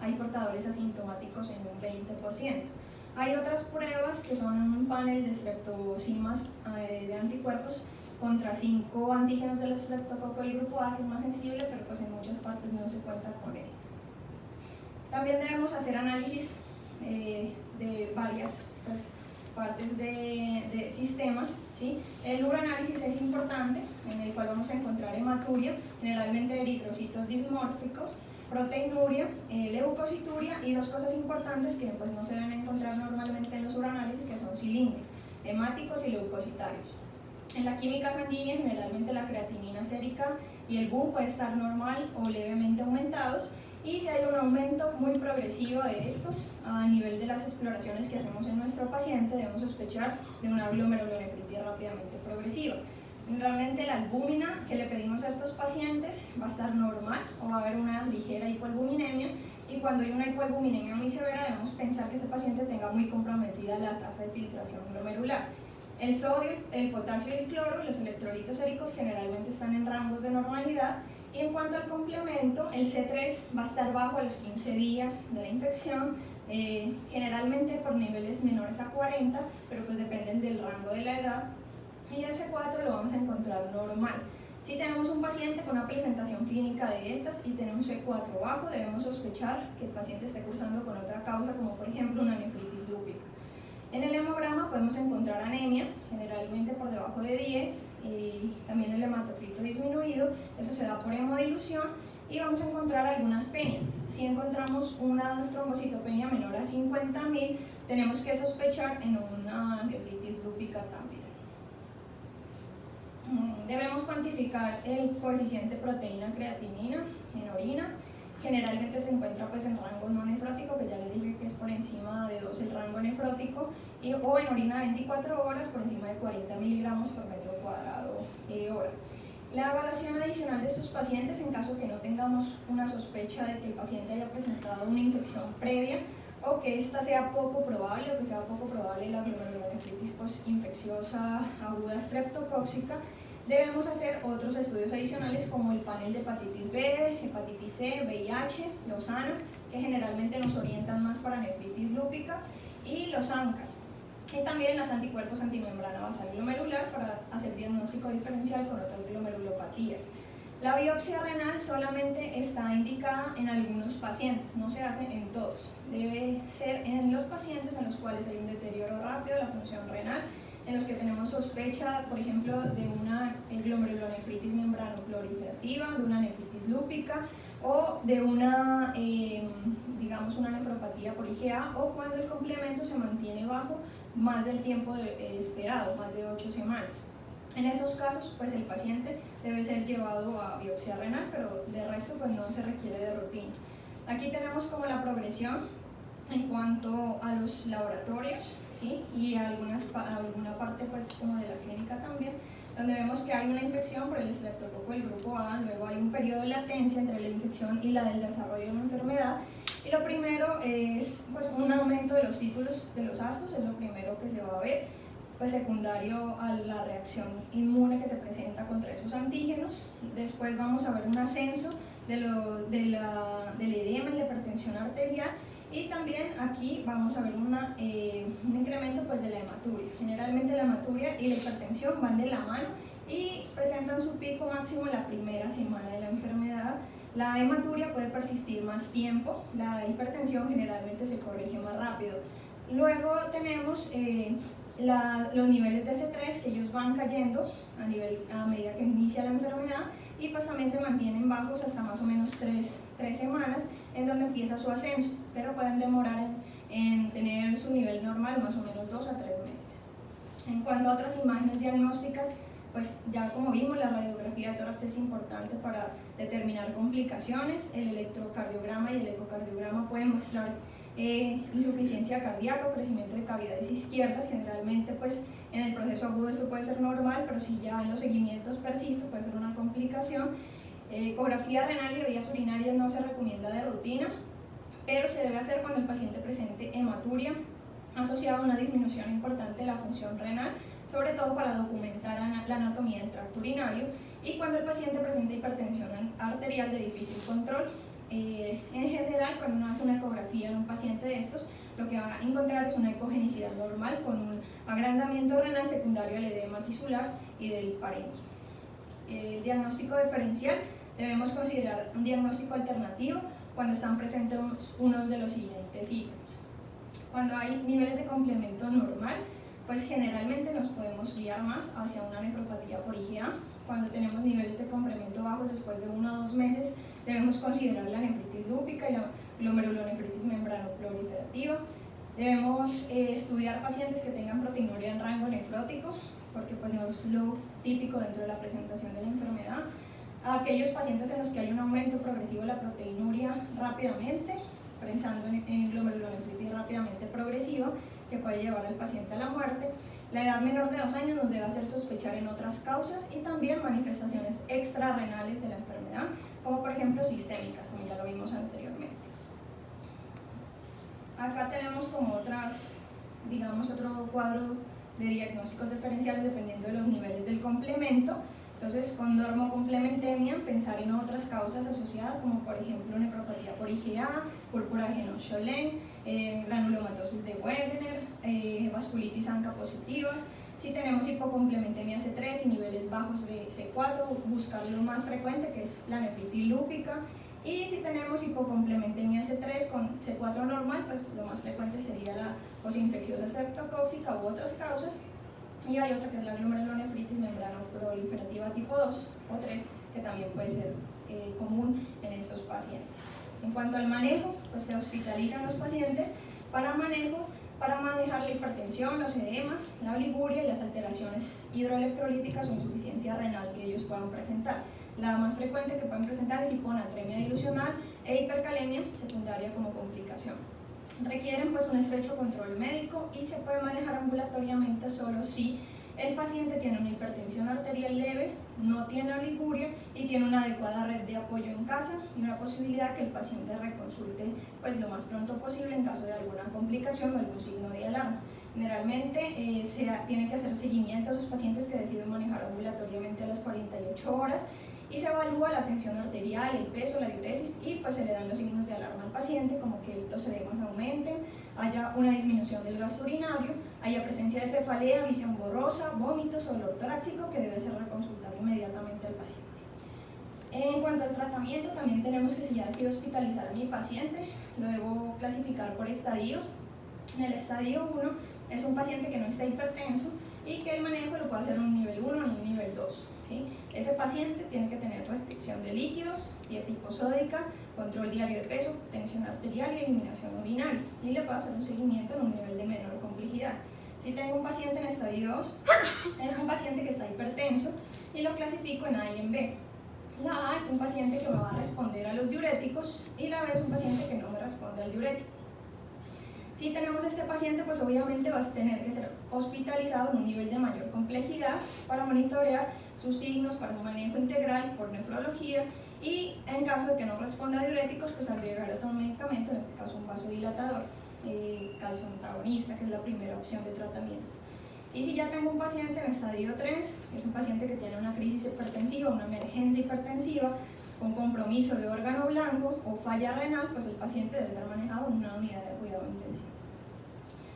hay portadores asintomáticos en un 20%. Hay otras pruebas que son un panel de streptocimas de anticuerpos contra 5 antígenos del estreptococo del grupo A, que es más sensible, pero pues en muchas partes no se cuenta con él. También debemos hacer análisis de varias partes de sistemas, ¿sí? El uranálisis es importante, en el cual vamos a encontrar hematuria, generalmente eritrocitos dismórficos, proteinuria, leucocituria y dos cosas importantes que pues, no se deben encontrar normalmente en los uranálisis, que son cilíndricos, hemáticos y leucocitarios. En la química sanguínea, generalmente la creatinina sérica y el BUN puede estar normal o levemente aumentados, y si hay un aumento muy progresivo de estos a nivel de las exploraciones que hacemos en nuestro paciente, debemos sospechar de una glomerulonefritis rápidamente progresiva. Realmente la albúmina que le pedimos a estos pacientes va a estar normal o va a haber una ligera hipoalbuminemia, y cuando hay una hipoalbuminemia muy severa debemos pensar que ese paciente tenga muy comprometida la tasa de filtración glomerular. El sodio, el potasio y el cloro, los electrolitos séricos generalmente están en rangos de normalidad. Y en cuanto al complemento, el C3 va a estar bajo a los 15 días de la infección, generalmente por niveles menores a 40, pero pues dependen del rango de la edad. Y el C4 lo vamos a encontrar normal. Si tenemos un paciente con una presentación clínica de estas y tenemos C4 bajo, debemos sospechar que el paciente esté cursando con otra causa, como por ejemplo una nefritis lúpica. En el hemograma podemos encontrar anemia, generalmente por debajo de 10, y también el hematocrito disminuido, eso se da por hemodilución, y vamos a encontrar algunas penias. Si encontramos una trombocitopenia menor a 50.000, tenemos que sospechar en una nefritis lúpica también. Debemos cuantificar el coeficiente proteína-creatinina en orina. Generalmente se encuentra pues, en rango no nefrótico, que ya les dije que es por encima de 2 el rango nefrótico, o en orina de 24 horas por encima de 40 miligramos por metro cuadrado hora. La evaluación adicional de estos pacientes, en caso que no tengamos una sospecha de que el paciente haya presentado una infección previa o que esta sea poco probable, o que sea poco probable la glomerulonefritis postinfecciosa aguda estreptocóxica, debemos hacer otros estudios adicionales como el panel de hepatitis B, hepatitis C, VIH, los ANAS, que generalmente nos orientan más para nefritis lúpica, y los ANCAS, y también los anticuerpos antimembrana basal glomerular para hacer diagnóstico diferencial con otras glomerulopatías. La biopsia renal solamente está indicada en algunos pacientes, no se hace en todos. Debe ser en los pacientes en los cuales hay un deterioro rápido de la función renal, en los que tenemos sospecha, por ejemplo, de una glomerulonefritis membranoproliferativa, de una nefritis lúpica o de una, digamos, una nefropatía por IgA, o cuando el complemento se mantiene bajo más del tiempo esperado, más de 8 semanas. En esos casos, pues el paciente debe ser llevado a biopsia renal, pero de resto pues no se requiere de rutina. Aquí tenemos como la progresión en cuanto a los laboratorios, ¿sí? Y alguna parte pues como de la clínica también, donde vemos que hay una infección por el estreptococo del grupo A, luego hay un periodo de latencia entre la infección y la del desarrollo de una enfermedad, y lo primero es pues un aumento de los títulos de los astos, es lo primero que se va a ver, pues secundario a la reacción inmune que se presenta contra esos antígenos. Después vamos a ver un ascenso del edema y la hipertensión arterial, y también aquí vamos a ver un incremento pues de la hematuria. Generalmente la hematuria y la hipertensión van de la mano y presentan su pico máximo en la primera semana de la enfermedad. La hematuria puede persistir más tiempo, la hipertensión generalmente se corrige más rápido. Luego tenemos los niveles de C3, que ellos van cayendo a medida que inicia la enfermedad, y pues también se mantienen bajos hasta más o menos 3 semanas, en donde empieza su ascenso, pero pueden demorar en tener su nivel normal más o menos 2 a 3 meses. En cuanto a otras imágenes diagnósticas, pues ya como vimos, la radiografía de tórax es importante para determinar complicaciones. El electrocardiograma y el ecocardiograma pueden mostrar insuficiencia cardíaca o crecimiento de cavidades izquierdas. Generalmente pues en el proceso agudo esto puede ser normal, pero si ya en los seguimientos persiste puede ser una complicación. Ecografía renal y de vías urinarias no se recomienda de rutina, pero se debe hacer cuando el paciente presente hematuria asociada a una disminución importante de la función renal, sobre todo para documentar la anatomía del tracto urinario, y cuando el paciente presenta hipertensión arterial de difícil control. En general, cuando uno hace una ecografía en un paciente de estos, lo que va a encontrar es una ecogenicidad normal con un agrandamiento renal secundario al edema tisular y del parénquima. El diagnóstico diferencial, debemos considerar un diagnóstico alternativo cuando están presentes unos de los siguientes síntomas. Cuando hay niveles de complemento normal, pues generalmente nos podemos guiar más hacia una nefropatía por IgA. Cuando tenemos niveles de complemento bajos después de 1 o 2 meses, debemos considerar la nefritis lúpica y la glomerulonefritis membranoproliferativa. Debemos estudiar pacientes que tengan proteinuria en rango nefrótico, porque pues no es lo típico dentro de la presentación de la enfermedad. Aquellos pacientes en los que hay un aumento progresivo de la proteinuria rápidamente, pensando en glomerulonefritis rápidamente progresiva, que puede llevar al paciente a la muerte. La edad menor de 2 años nos debe hacer sospechar en otras causas, y también manifestaciones extrarrenales de la enfermedad, como por ejemplo sistémicas, como ya lo vimos anteriormente. Acá tenemos como otro cuadro de diagnósticos diferenciales dependiendo de los niveles del complemento. Entonces, con normocomplementemia, pensar en otras causas asociadas, como por ejemplo nefropatía por IgA, púrpura de Guénon-Cholin, granulomatosis de Wegener, vasculitis ANCA positivas. Si tenemos hipocomplementemia C3 y niveles bajos de C4, buscar lo más frecuente, que es la nefritis lúpica. Y si tenemos hipocomplementemia C3 con C4 normal, pues lo más frecuente sería la posinfecciosa streptocóxica u otras causas. Y hay otra que es la glomerulonefritis membranoproliferativa tipo 2 o 3, que también puede ser común en estos pacientes. En cuanto al manejo, pues se hospitalizan los pacientes para manejar la hipertensión, los edemas, la oliguria y las alteraciones hidroelectrolíticas o insuficiencia renal que ellos puedan presentar. La más frecuente que pueden presentar es hiponatremia dilucional e hipercalemia secundaria como complicación. Requieren pues un estrecho control médico y se puede manejar ambulatoriamente solo si el paciente tiene una hipertensión arterial leve, no tiene oliguria y tiene una adecuada red de apoyo en casa, y una posibilidad que el paciente reconsulte pues lo más pronto posible en caso de alguna complicación o algún signo de alarma. Generalmente tiene que hacer seguimiento a esos pacientes que deciden manejar ambulatoriamente a las 48 horas, y se evalúa la tensión arterial, el peso, la diuresis, y pues se le dan los signos de alarma al paciente, como que los edemas aumenten, haya una disminución del gasto urinario, haya presencia de cefalea, visión borrosa, vómitos o dolor torácico, que debe ser reconsultado inmediatamente al paciente. En cuanto al tratamiento, también tenemos que, si ya decido hospitalizar a mi paciente, lo debo clasificar por estadios. En el estadio 1 es un paciente que no está hipertenso y que el manejo lo puede hacer en un nivel 1 o en un nivel 2. ¿Sí? Ese paciente tiene que tener restricción de líquidos, dieta hiposódica, control diario de peso, tensión arterial y eliminación urinaria, y le puedo hacer un seguimiento en un nivel de menor complejidad. Si tengo un paciente en estadio 2, es un paciente que está hipertenso, dividico en A y en B. La A es un paciente que me va a responder a los diuréticos y la B es un paciente que no me responde al diurético. Si tenemos este paciente, pues obviamente va a tener que ser hospitalizado en un nivel de mayor complejidad para monitorear sus signos para un manejo integral por nefrología y en caso de que no responda a diuréticos, pues agregar otro medicamento, en este caso un vasodilatador, calcio antagonista, que es la primera opción de tratamiento. Y si ya tengo un paciente en estadio 3, que es un paciente que tiene una crisis hipertensiva, una emergencia hipertensiva, con compromiso de órgano blanco o falla renal, pues el paciente debe ser manejado en una unidad de cuidado intensivo.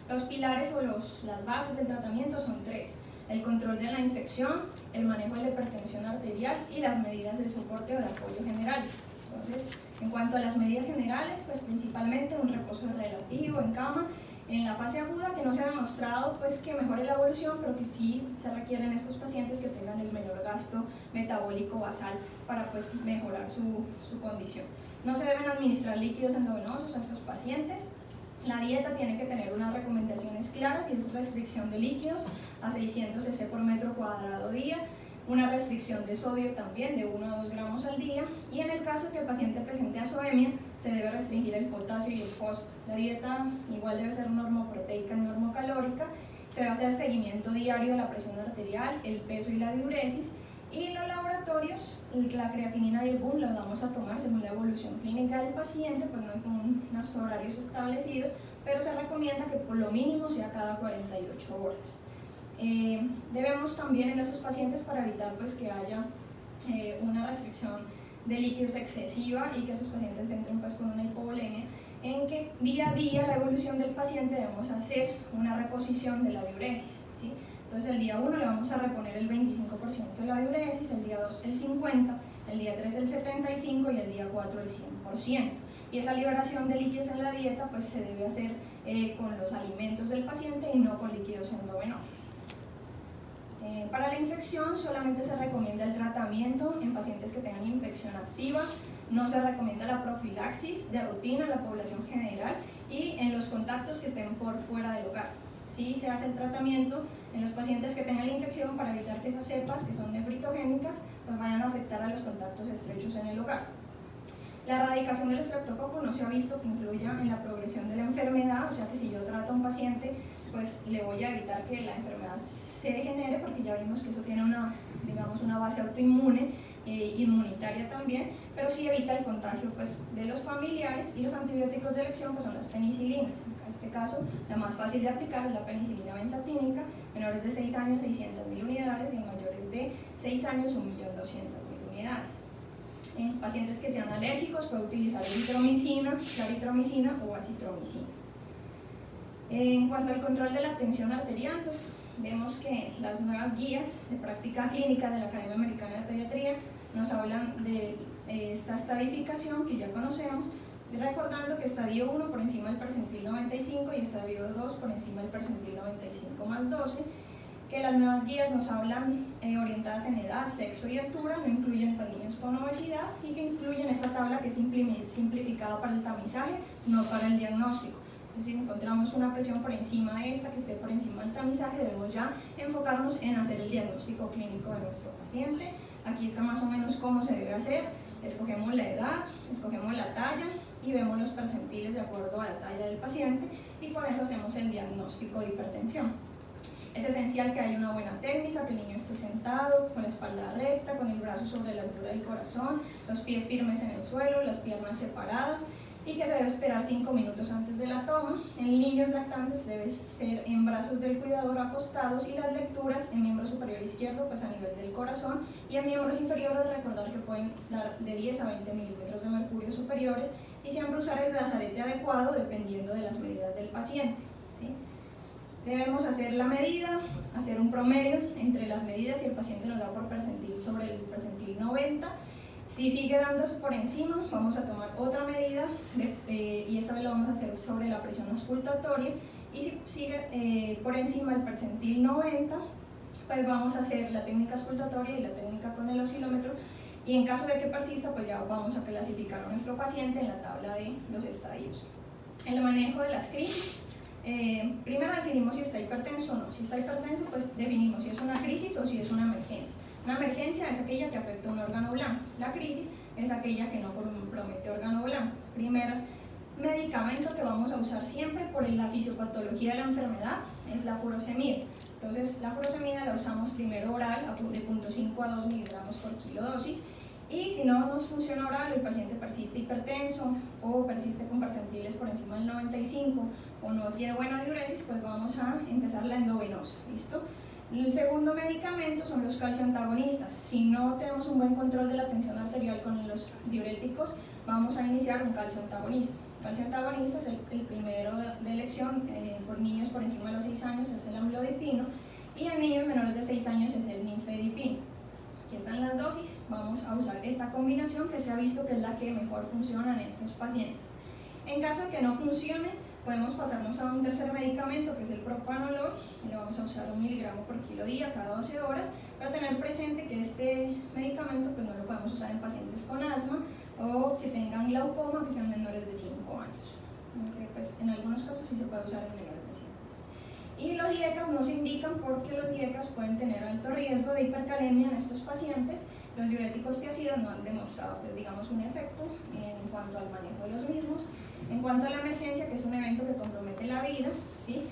Los pilares o las bases del tratamiento son tres: el control de la infección, el manejo de la hipertensión arterial y las medidas de soporte o de apoyo generales. Entonces, en cuanto a las medidas generales, pues principalmente un reposo relativo en cama en la fase aguda, que no se ha demostrado pues que mejore la evolución, pero que sí se requieren estos pacientes que tengan el menor gasto metabólico basal para pues mejorar su condición. No se deben administrar líquidos endovenosos a estos pacientes. La dieta tiene que tener unas recomendaciones claras y es restricción de líquidos a 600 cc por metro cuadrado día, una restricción de sodio también de 1 a 2 gramos al día, y en el caso que el paciente presente azoemia se debe restringir el potasio y el fósforo. La dieta igual debe ser normoproteica y normocalórica, se debe hacer seguimiento diario de la presión arterial, el peso y la diuresis, y en los laboratorios la creatinina y el BUN los vamos a tomar según la evolución clínica del paciente, pues no hay como unos horarios establecidos, pero se recomienda que por lo mínimo sea cada 48 horas. Debemos también en esos pacientes, para evitar pues que haya una restricción de líquidos excesiva y que esos pacientes entren pues con una hipovolemia, en que día a día la evolución del paciente debemos hacer una reposición de la diuresis, ¿sí? Entonces el día 1 le vamos a reponer el 25% de la diuresis, el día 2 el 50%, el día 3 el 75% y el día 4 el 100%. Y esa liberación de líquidos en la dieta pues se debe hacer con los alimentos del paciente y no con líquidos endovenosos. Para la infección solamente se recomienda el tratamiento en pacientes que tengan infección activa, no se recomienda la profilaxis de rutina en la población general y en los contactos que estén por fuera del hogar. Sí se hace el tratamiento en los pacientes que tengan la infección para evitar que esas cepas que son nefritogénicas pues vayan a afectar a los contactos estrechos en el hogar. La erradicación del estreptococo no se ha visto que influya en la progresión de la enfermedad, o sea que si yo trato a un paciente, pues le voy a evitar que la enfermedad se degenere, porque ya vimos que eso tiene una base autoinmune, inmunitaria también, pero sí evita el contagio pues, de los familiares, y los antibióticos de elección pues, son las penicilinas. En este caso, la más fácil de aplicar es la penicilina benzatínica, menores de 6 años 600.000 unidades y mayores de 6 años 1.200.000 unidades. En pacientes que sean alérgicos puede utilizar eritromicina, claritromicina o acitromicina. En cuanto al control de la tensión arterial, pues vemos que las nuevas guías de práctica clínica de la Academia Americana de Pediatría nos hablan de esta estadificación que ya conocemos, recordando que estadio 1 por encima del percentil 95 y estadio 2 por encima del percentil 95 más 12, que las nuevas guías nos hablan orientadas en edad, sexo y altura, no incluyen para niños con obesidad, y que incluyen esta tabla que es simplificada para el tamizaje, no para el diagnóstico. Entonces, si encontramos una presión por encima de esta, que esté por encima del tamizaje, debemos ya enfocarnos en hacer el diagnóstico clínico de nuestro paciente. Aquí está más o menos cómo se debe hacer: escogemos la edad, escogemos la talla y vemos los percentiles de acuerdo a la talla del paciente, y con eso hacemos el diagnóstico de hipertensión. Es esencial que haya una buena técnica, que el niño esté sentado, con la espalda recta, con el brazo sobre la altura del corazón, los pies firmes en el suelo, las piernas separadas, y que se debe esperar 5 minutos antes de la toma. En niños lactantes debe ser en brazos del cuidador acostados, y las lecturas en miembro superior izquierdo pues a nivel del corazón, y en miembros inferiores recordar que pueden dar de 10 a 20 milímetros de mercurio superiores, y siempre usar el brazalete adecuado dependiendo de las medidas del paciente, ¿sí? Debemos hacer la medida, hacer un promedio entre las medidas, y el paciente nos da por percentil sobre el percentil 90. Si sigue dándose por encima, vamos a tomar otra medida y esta vez lo vamos a hacer sobre la presión auscultatoria, y si sigue por encima del percentil 90, pues vamos a hacer la técnica auscultatoria y la técnica con el oscilómetro, y en caso de que persista, pues ya vamos a clasificar a nuestro paciente en la tabla de los estadios. El manejo de las crisis. Primero definimos si está hipertenso o no. Si está hipertenso, pues definimos si es una crisis o si es una emergencia. Una emergencia es aquella que afecta un órgano blanco. La crisis es aquella que no compromete órgano blanco. Primer medicamento que vamos a usar siempre por la fisiopatología de la enfermedad es la furosemida. Entonces, la furosemida la usamos primero oral de 0.5 a 2 miligramos por kilo dosis. Y si no nos funciona oral, el paciente persiste hipertenso o persiste con percentiles por encima del 95 o no tiene buena diuresis, pues vamos a empezar la endovenosa, ¿listo? El segundo medicamento son los calcioantagonistas. Si no tenemos un buen control de la tensión arterial con los diuréticos, vamos a iniciar un calcioantagonista. El calcioantagonista es el primero de elección por niños por encima de los 6 años, es el amlodipino, y en niños menores de 6 años es el ninfedipino. Aquí están las dosis, vamos a usar esta combinación que se ha visto que es la que mejor funciona en estos pacientes. En caso de que no funcione, podemos pasarnos a un tercer medicamento que es el propranolol, y le vamos a usar 1 miligramo por kilo día cada 12 horas, para tener presente que este medicamento pues, no lo podemos usar en pacientes con asma o que tengan glaucoma, que sean menores de 5 años. Aunque pues, en algunos casos sí se puede usar en menores de 5. Y los IECAS no se indican porque los IECAS pueden tener alto riesgo de hipercalemia en estos pacientes. Los diuréticos tiazidos no han demostrado pues, digamos, un efecto en cuanto al manejo de los mismos. En cuanto a la emergencia, que es un evento que compromete la vida, ¿sí?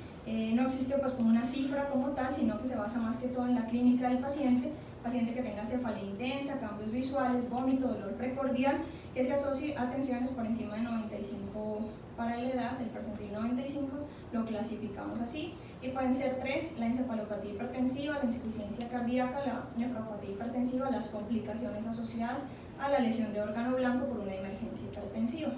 No existe pues, como una cifra como tal, sino que se basa más que todo en la clínica del paciente que tenga cefalea intensa, cambios visuales, vómito, dolor precordial, que se asocie a tensiones por encima de 95 para la edad, el percentil 95, lo clasificamos así, y pueden ser 3, la encefalopatía hipertensiva, la insuficiencia cardíaca, la nefropatía hipertensiva, las complicaciones asociadas a la lesión de órgano blanco por una emergencia hipertensiva.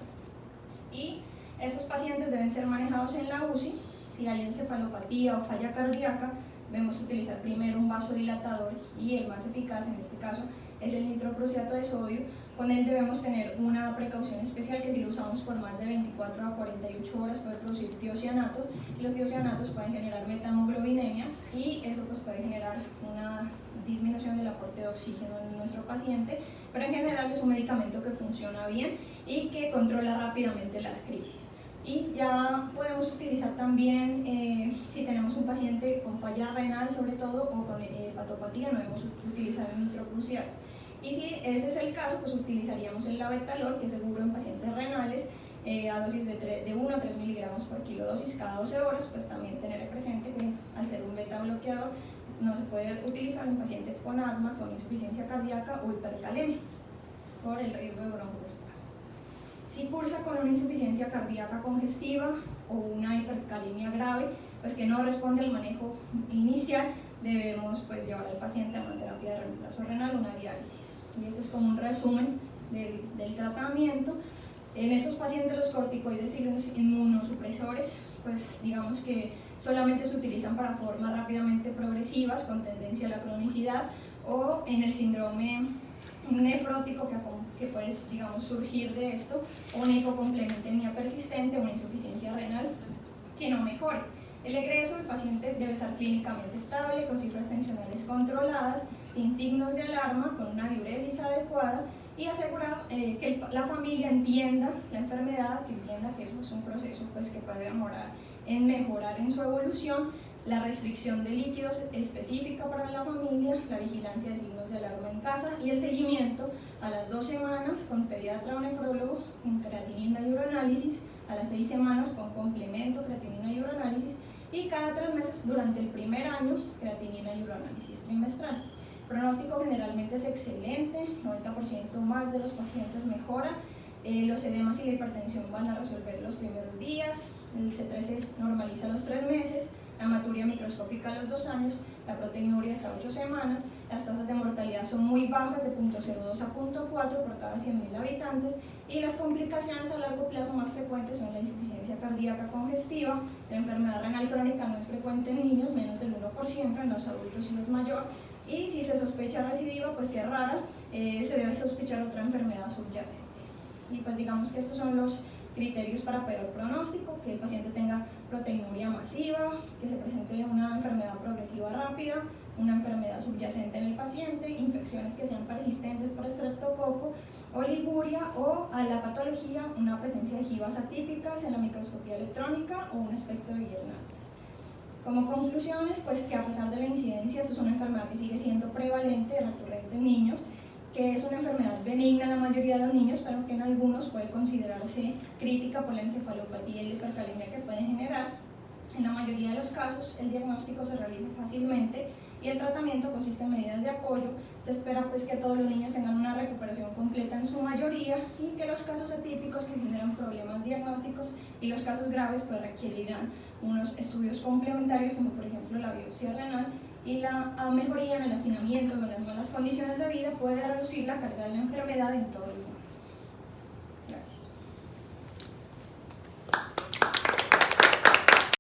Y estos pacientes deben ser manejados en la UCI. Si hay encefalopatía o falla cardíaca, debemos utilizar primero un vasodilatador y el más eficaz en este caso es el nitroprusiato de sodio. Con él debemos tener una precaución especial que si lo usamos por más de 24 a 48 horas puede producir tiocianatos, y los tiocianatos pueden generar metamoglobinemia y eso pues puede generar una disminución del aporte de oxígeno en nuestro paciente, pero en general es un medicamento que funciona bien y que controla rápidamente las crisis. Y ya podemos utilizar también, si tenemos un paciente con falla renal sobre todo o con hepatopatía, no debemos utilizar el nitroprusiato. Y si ese es el caso, pues utilizaríamos el labetalol, que es seguro en pacientes renales, a dosis de 1 a 3 miligramos por kilo dosis cada 12 horas, pues también tener presente que al ser un beta bloqueador no se puede utilizar en pacientes con asma, con insuficiencia cardíaca o hipercalemia, por el riesgo de broncoespasmo. Si cursa con una insuficiencia cardíaca congestiva o una hipercalemia grave, pues que no responde al manejo inicial, debemos pues, llevar al paciente a una terapia de reemplazo renal, una diálisis. Y ese es como un resumen del tratamiento. En esos pacientes los corticoides y los inmunosupresores, pues digamos que solamente se utilizan para formas rápidamente progresivas con tendencia a la cronicidad o en el síndrome nefrótico que puede, digamos, surgir de esto, o una hipocomplementemia persistente o una insuficiencia renal que no mejore. El egreso del paciente debe estar clínicamente estable, con cifras tensionales controladas, sin signos de alarma, con una diuresis adecuada y asegurar que la familia entienda la enfermedad, que entienda que eso es un proceso pues, que puede demorar en mejorar en su evolución, la restricción de líquidos específica para la familia, la vigilancia de signos de alarma en casa y el seguimiento a las 2 semanas con pediatra o nefrólogo en creatinina y uranálisis, a las 6 semanas con complemento, creatinina y uranálisis y cada 3 meses durante el primer año, creatinina y uranálisis trimestral. El pronóstico generalmente es excelente, 90% más de los pacientes mejora, los edemas y la hipertensión van a resolver los primeros días, el C3 se normaliza a los 3 meses, la hematuria microscópica a los 2 años, la proteinuria hasta 8 semanas, las tasas de mortalidad son muy bajas, de 0.02 a 0.4 por cada 100.000 habitantes, y las complicaciones a largo plazo más frecuentes son la insuficiencia cardíaca congestiva, la enfermedad renal crónica no es frecuente en niños, menos del 1%, en los adultos sí es mayor, y si se sospecha recidiva, pues que es rara, se debe sospechar otra enfermedad subyacente. Y pues digamos que estos son los criterios para peor pronóstico: que el paciente tenga proteinuria masiva, que se presente una enfermedad progresiva rápida, una enfermedad subyacente en el paciente, infecciones que sean persistentes por estreptococo, oliguria o a la patología una presencia de jivas atípicas en la microscopía electrónica o un espectro de Guillain-Barré. Como conclusiones, pues que a pesar de la incidencia, esto es una enfermedad que sigue siendo prevalente, recurrente en niños, que es una enfermedad benigna en la mayoría de los niños, pero que en algunos puede considerarse crítica por la encefalopatía y la hipercalemia que pueden generar. En la mayoría de los casos, el diagnóstico se realiza fácilmente y el tratamiento consiste en medidas de apoyo. Se espera pues que todos los niños tengan una recuperación completa en su mayoría y que los casos atípicos que generan problemas diagnósticos y los casos graves pues requerirán unos estudios complementarios como por ejemplo la biopsia renal, y la mejoría en el hacinamiento o en las malas condiciones de vida puede reducir la carga de la enfermedad en todo el mundo. Gracias.